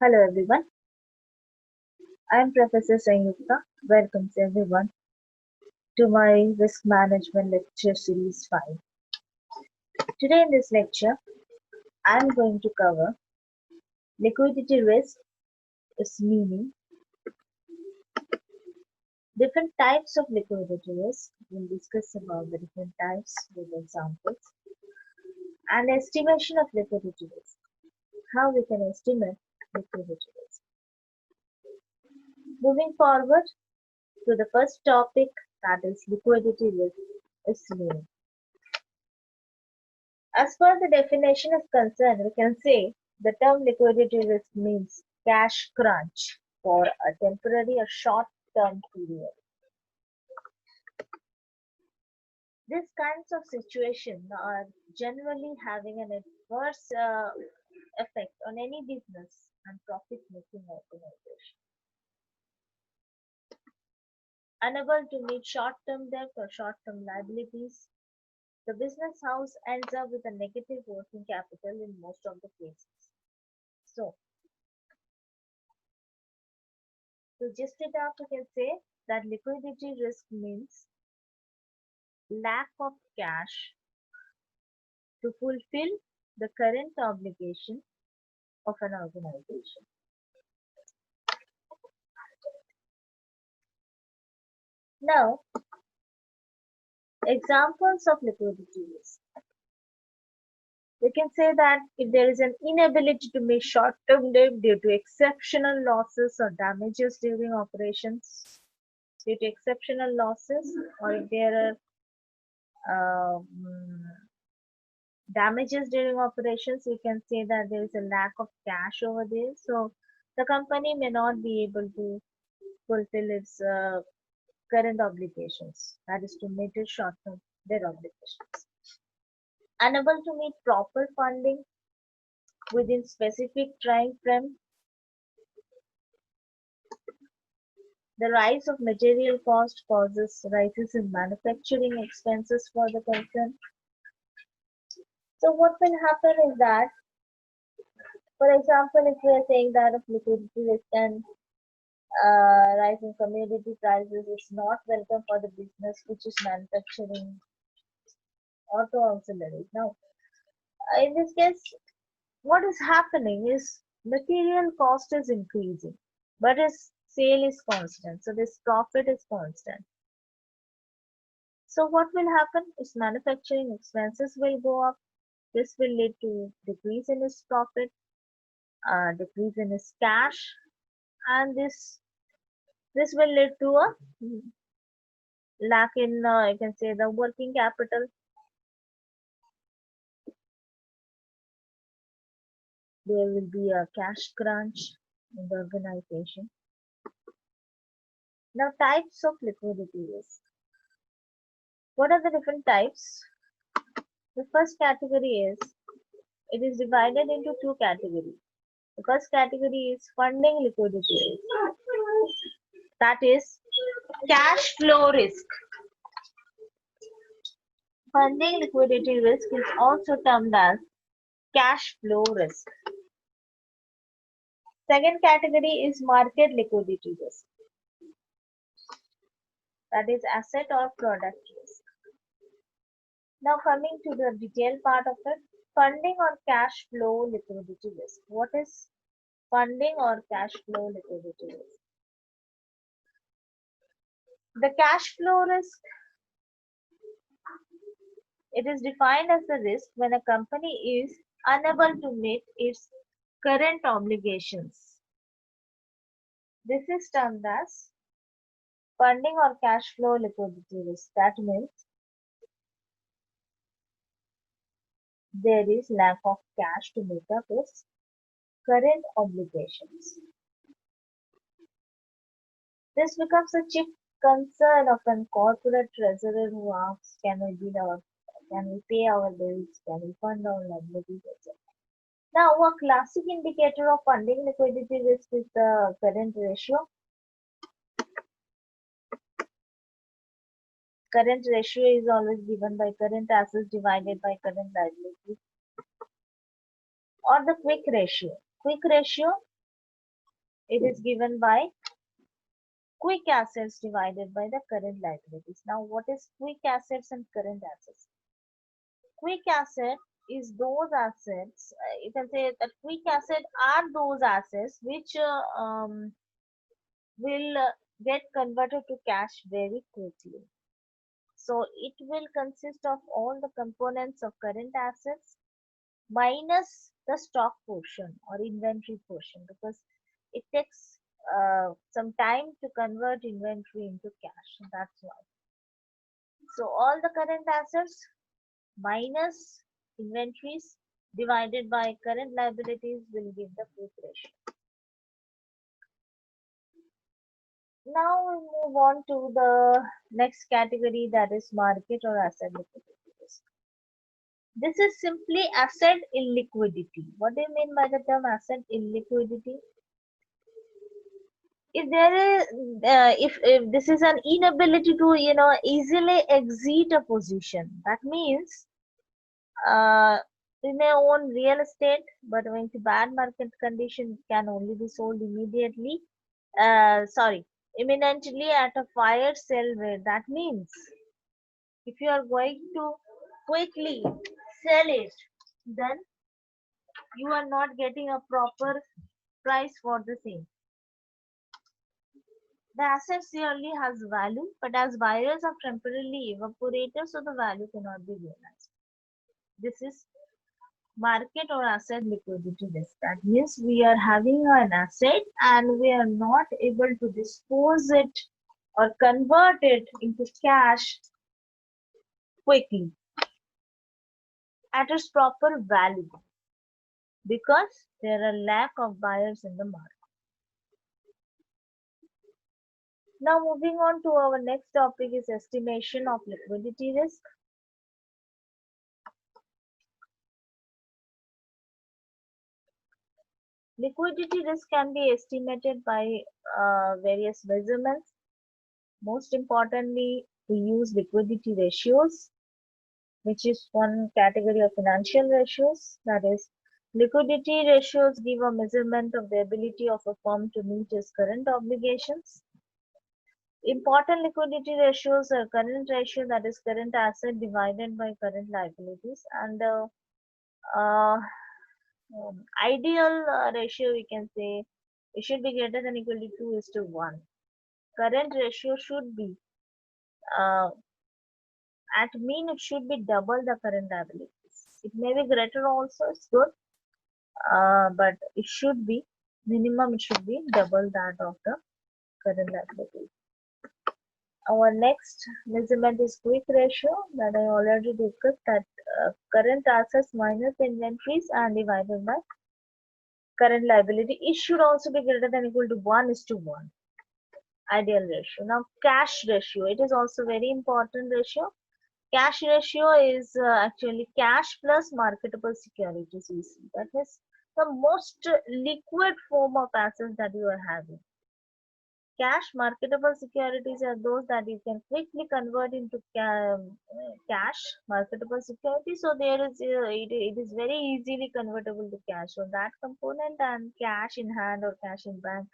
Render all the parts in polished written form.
Hello everyone, I am Professor Sanyukta. Welcome everyone to my Risk Management Lecture Series 5. Today in this lecture, I am going to cover liquidity risk, its meaning, different types of liquidity risk. We'll discuss about the different types with examples, and estimation of liquidity risk. How we can estimate liquidity risk. Moving forward to the first topic, that is liquidity risk, its meaning. As per the definition is concerned, we can say the term liquidity risk means cash crunch for a temporary or short-term period. These kinds of situations are generally having an adverse effect on any business and profit-making organization. Unable to meet short-term debt or short-term liabilities, the business house ends up with a negative working capital in most of the cases. So, to just it up, we can say that liquidity risk means lack of cash to fulfill the current obligation of an organization. Now, examples of liquidity risk. We can say that if there is an inability to meet short-term debt due to exceptional losses or damages during operations, due to exceptional losses, or if there are damages during operations, we can say that there is a lack of cash over there. So the company may not be able to fulfill its current obligations, that is to meet its short-term debt obligations. Unable to meet proper funding within specific time frame, the rise of material cost causes rises in manufacturing expenses for the concern. So what will happen is that, for example, if we are saying that of liquidity risk and rise in commodity prices is not welcome for the business which is manufacturing auto auxiliaries. Now, in this case, what is happening is material cost is increasing, but its sale is constant. So this profit is constant. So what will happen is manufacturing expenses will go up. This will lead to decrease in its profit, decrease in its cash, and this will lead to a lack in I can say the working capital. There will be a cash crunch in the organization. Now, types of liquidity risk. What are the different types? The first category is, it is divided into two categories. The first category is funding liquidity risk. That is cash flow risk. Funding liquidity risk is also termed as cash flow risk. Second category is market liquidity risk. That is asset or product risk. Now coming to the detailed part of it, funding or cash flow liquidity risk. What is funding or cash flow liquidity risk? The cash flow risk, it is defined as the risk when a company is unable to meet its current obligations. This is termed as funding or cash flow liquidity risk. That means there is lack of cash to meet up its current obligations. This becomes a chief concern of a corporate treasurer who asks, can we pay our bills, can we fund our liabilities, etc. Now, a classic indicator of funding liquidity risk is the current ratio. Current ratio is always given by current assets divided by current liabilities, or the quick ratio. Quick ratio It is given by quick assets divided by the current liabilities. Now, what is quick assets and current assets? Quick asset is those assets, you can say that quick asset are those assets which will get converted to cash very quickly. So it will consist of all the components of current assets minus the stock portion or inventory portion, because it takes some time to convert inventory into cash. That's why. So all the current assets minus inventories divided by current liabilities will give the quick ratio. Now we move on to the next category, that is market or asset liquidity risk. This is simply asset illiquidity. What do you mean by the term asset illiquidity? If there is, if this is an inability to easily exit a position, that means we may own real estate, but when the bad market condition it can only be sold immediately. Sorry, imminently at a fire sale rate. That means if you are going to quickly sell it, then you are not getting a proper price for the same. The asset surely has value, but as buyers are temporarily evaporated, so the value cannot be realized. This is market or asset liquidity risk. That means we are having an asset and we are not able to dispose it or convert it into cash quickly at its proper value because there are lack of buyers in the market. Now moving on to our next topic is estimation of liquidity risk. Liquidity risk can be estimated by various measurements. Most importantly, we use liquidity ratios, which is one category of financial ratios. That is, liquidity ratios give a measurement of the ability of a firm to meet its current obligations. Important liquidity ratios are current ratio, that is current asset divided by current liabilities, and uh, ideal ratio we can say it should be greater than equal to 2:1. Current ratio should be uh, at mean it should be double the current liabilities. It may be greater also, it's good, but it should be minimum. It should be double that of the current liabilities. Our next measurement is quick ratio that I already discussed, that current assets minus inventories and divided by current liability. It should also be greater than equal to 1:1. Ideal ratio. Now cash ratio, it is also very important ratio. Cash ratio is actually cash plus marketable securities we see. That is the most liquid form of assets that you are having. Cash marketable securities are those that you can quickly convert into cash marketable securities. So there is it is very easily convertible to cash. So that component and cash in hand or cash in bank,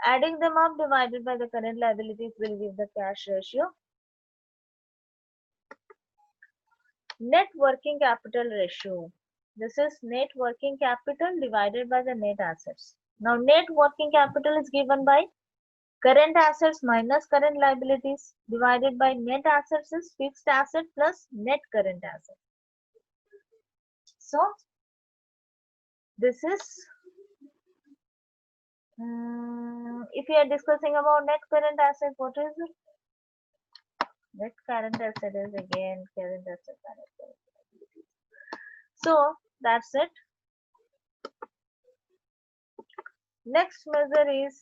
adding them up divided by the current liabilities will give the cash ratio. Net working capital ratio. This is net working capital divided by the net assets. Now net working capital is given by current assets minus current liabilities divided by net assets is fixed asset plus net current asset. So this is if we are discussing about net current asset, what is it? Net current asset is again current asset minus current liabilities. So that's it. Next measure is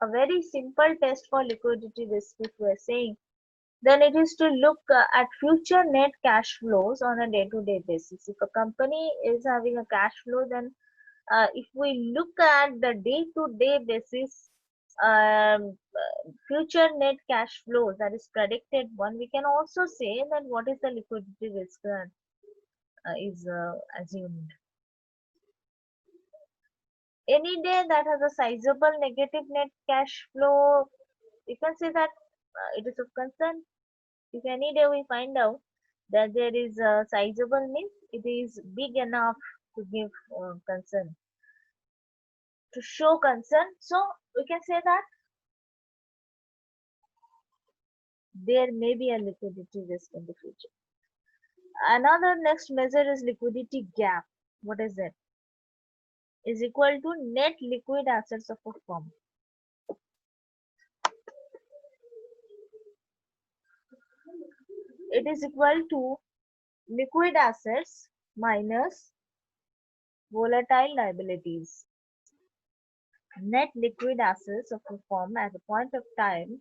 a very simple test for liquidity risk. If we are saying, then it is to look at future net cash flows on a day-to-day basis. If a company is having a cash flow, then if we look at the day-to-day basis future net cash flows, that is predicted one, we can also say that what is the liquidity risk that is assumed. Any day that has a sizable negative net cash flow, you can say that it is of concern. If any day we find out that there is a sizable means it is big enough to give concern, to show concern. So we can say that there may be a liquidity risk in the future. Another next measure is liquidity gap. What is it? Is equal to net liquid assets of a firm. It is equal to liquid assets minus volatile liabilities. Net liquid assets of a firm at a point of time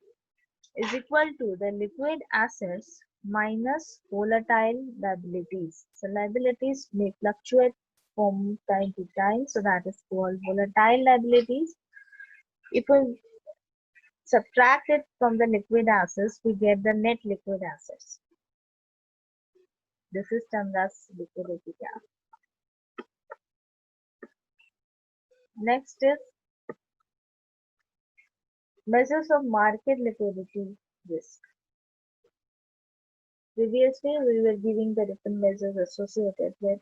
is equal to the liquid assets minus volatile liabilities. So liabilities may fluctuate from time to time, so that is called volatile liabilities. If we subtract it from the liquid assets, we get the net liquid assets. This is termed as liquidity gap. Next is measures of market liquidity risk. Previously, we were giving the different measures associated with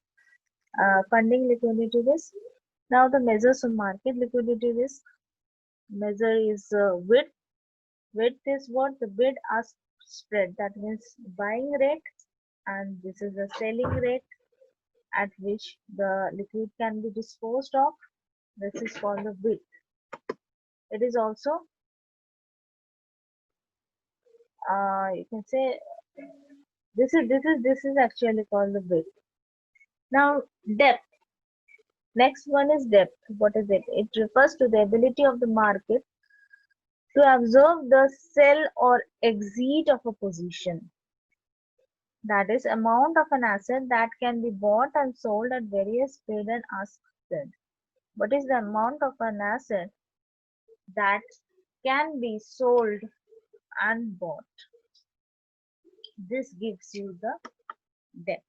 funding liquidity risk. Now, the measures of market liquidity risk measure is width. Width is what? The bid ask spread. That means buying rate, and this is the selling rate at which the liquid can be disposed of. This is called the width. It is also you can say this is actually called the width. Now depth. Next one is depth. What is it? It refers to the ability of the market to observe the sell or exit of a position. That is amount of an asset that can be bought and sold at various bid and ask spread. What is the amount of an asset that can be sold and bought? This gives you the depth.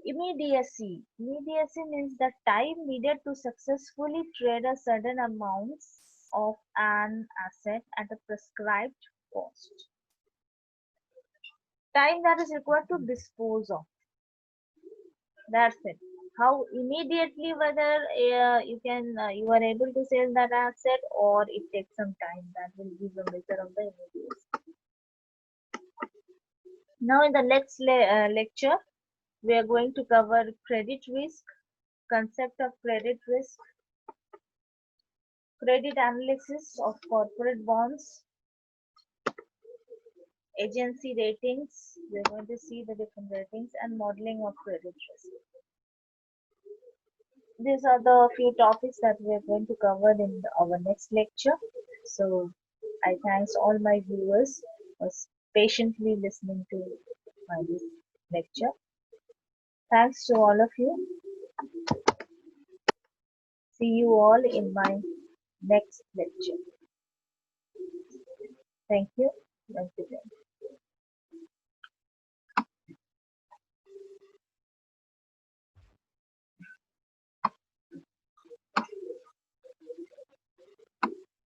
Immediacy. Immediacy means the time needed to successfully trade a certain amount of an asset at a prescribed cost. Time that is required to dispose of. That's it. How immediately whether you are able to sell that asset or it takes some time, that will give a measure of the immediacy. Now in the next lecture we are going to cover credit risk, concept of credit risk, credit analysis of corporate bonds, agency ratings. We are going to see the different ratings and modeling of credit risk. These are the few topics that we are going to cover in our next lecture. So I thanks all my viewers for patiently listening to my lecture. Thanks to all of you. See you all in my next lecture. Thank you. Once again.